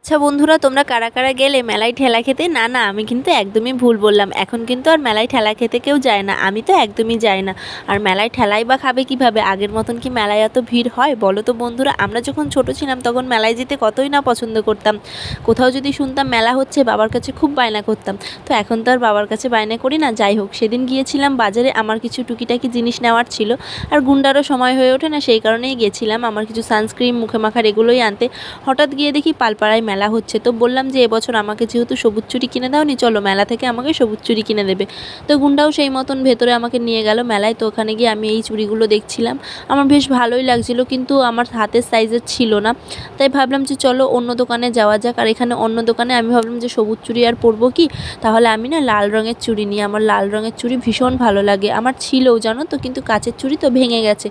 আচ্ছা বন্ধুরা, তোমরা কারা কারা গেলে মেলায় ঠেলা খেতে? না না, আমি কিন্তু একদমই ভুল বললাম। এখন কিন্তু আর মেলায় ঠেলা খেতে কেউ যায় না, আমি তো একদমই যাই না। আর মেলায় ঠেলাই বা খাবে কিভাবে? আগের মতন কি মেলায় এত ভিড় হয় বলো তো বন্ধুরা? আমরা যখন ছোট ছিলাম তখন মেলায় যেতে কতই না পছন্দ করতাম। কোথাও যদি শুনতাম মেলা হচ্ছে, বাবার কাছে খুব বায়না করতাম। তো এখন তো আর বাবার কাছে বায়না করি না। যাই হোক, সেদিন গিয়েছিলাম বাজারে, আমার কিছু টুকিটাকি জিনিস নেওয়ার ছিল। আর গুন্ডারও সময় হয়ে ওঠে না, সেই কারণেই গেছিলাম আমার কিছু সানস্ক্রিন, মুখে মাখার এগুলোই আনতে। হঠাৎ গিয়ে দেখি পালপাড়ায় মেলা হচ্ছে। তো বললাম যে এবছর আমাকে যেহেতু সবুজ চুড়ি কিনে দাওনি, চলো মেলা থেকে আমাকে সবুজ চুড়ি কিনে দেবে। তো গুন্ডাও সেই মতন ভেতরে আমাকে নিয়ে গেল মেলায়। তো ওখানে গিয়ে আমি এই চুড়িগুলো দেখছিলাম, আমার বেশ ভালোই লাগছিল, কিন্তু আমার হাতের সাইজের ছিল না। তাই ভাবলাম যে চলো অন্য দোকানে যাওয়া যাক। আর এখানে অন্য দোকানে আমি ভাবলাম যে সবুজ চুড়ি আর পরবো কি, তাহলে আমি না লাল রঙের চুড়ি নিই। আমার লাল রঙের চুড়ি ভীষণ ভালো লাগে, আমার ছিলও জানো তো, কিন্তু কাচের চুড়ি তো ভেঙে গেছে,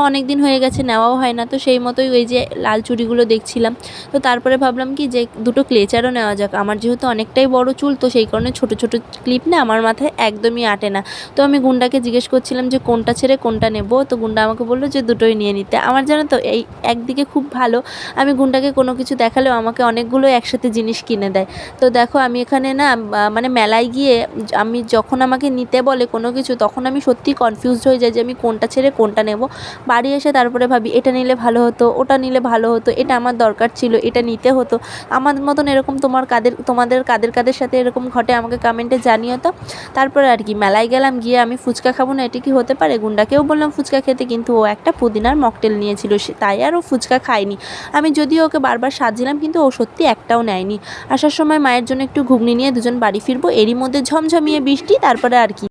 অনেক দিন হয়ে গেছে, নেওয়াও হয় না। তো সেই মতোই ওই যে লাল চুড়িগুলো দেখছিলাম। তো তারপরে ভাবলাম কি যে দুটো ক্লেচারও নেওয়া যাক। আমার যেহেতু অনেকটাই বড় চুল, তো সেই কারণে ছোট ছোট ক্লিপ না আমার মাথায় একদমই আটে না। তো আমি গুন্ডাকে জিজ্ঞেস করছিলাম যে কোনটা ছেড়ে কোনটা নেব। তো গুন্ডা আমাকে বললো যে দুটোই নিয়ে নিতে। আমার জানো তো এই একদিকে খুব ভালো, আমি গুন্ডাকে কোনো কিছু দেখালেও আমাকে অনেকগুলো একসাথে জিনিস কিনে দেয়। তো দেখো আমি এখানে না মানে মেলায় গিয়ে আমি যখন আমাকে নিতে বলে কোনো কিছু, তখন আমি সত্যি কনফিউজড হয়ে যাই যে আমি কোনটা ছেড়ে কোনটা নেব। বাড়ি এসে তারপরে ভাবি এটা নিলে ভালো হতো, ওটা নিলে ভালো হতো, এটা আমার দরকার ছিল, এটা নিতে হতো। আমার মতন এরকম তোমাদের কাদের কাদের সাথে এরকম ঘটে আমাকে কমেন্টে জানিও তো। তারপরে আর কি মেলায় গেলাম, গিয়ে আমি ফুচকা খাবো না এটা কি হতে পারে? গুন্ডাকেও বললাম ফুচকা খেতে, কিন্তু ও একটা পুদিনার মকটেল নিয়েছিল, তাই আর ও ফুচকা খায়নি। আমি যদিও ওকে বারবার সাজিলাম, কিন্তু ও সত্যি একটাও নেয়নি। আসার সময় মায়ের জন্য একটু ঘুগনি নিয়ে দুজন বাড়ি ফিরবো, এরই মধ্যে ঝমঝমিয়ে বৃষ্টি। তারপরে আর কি।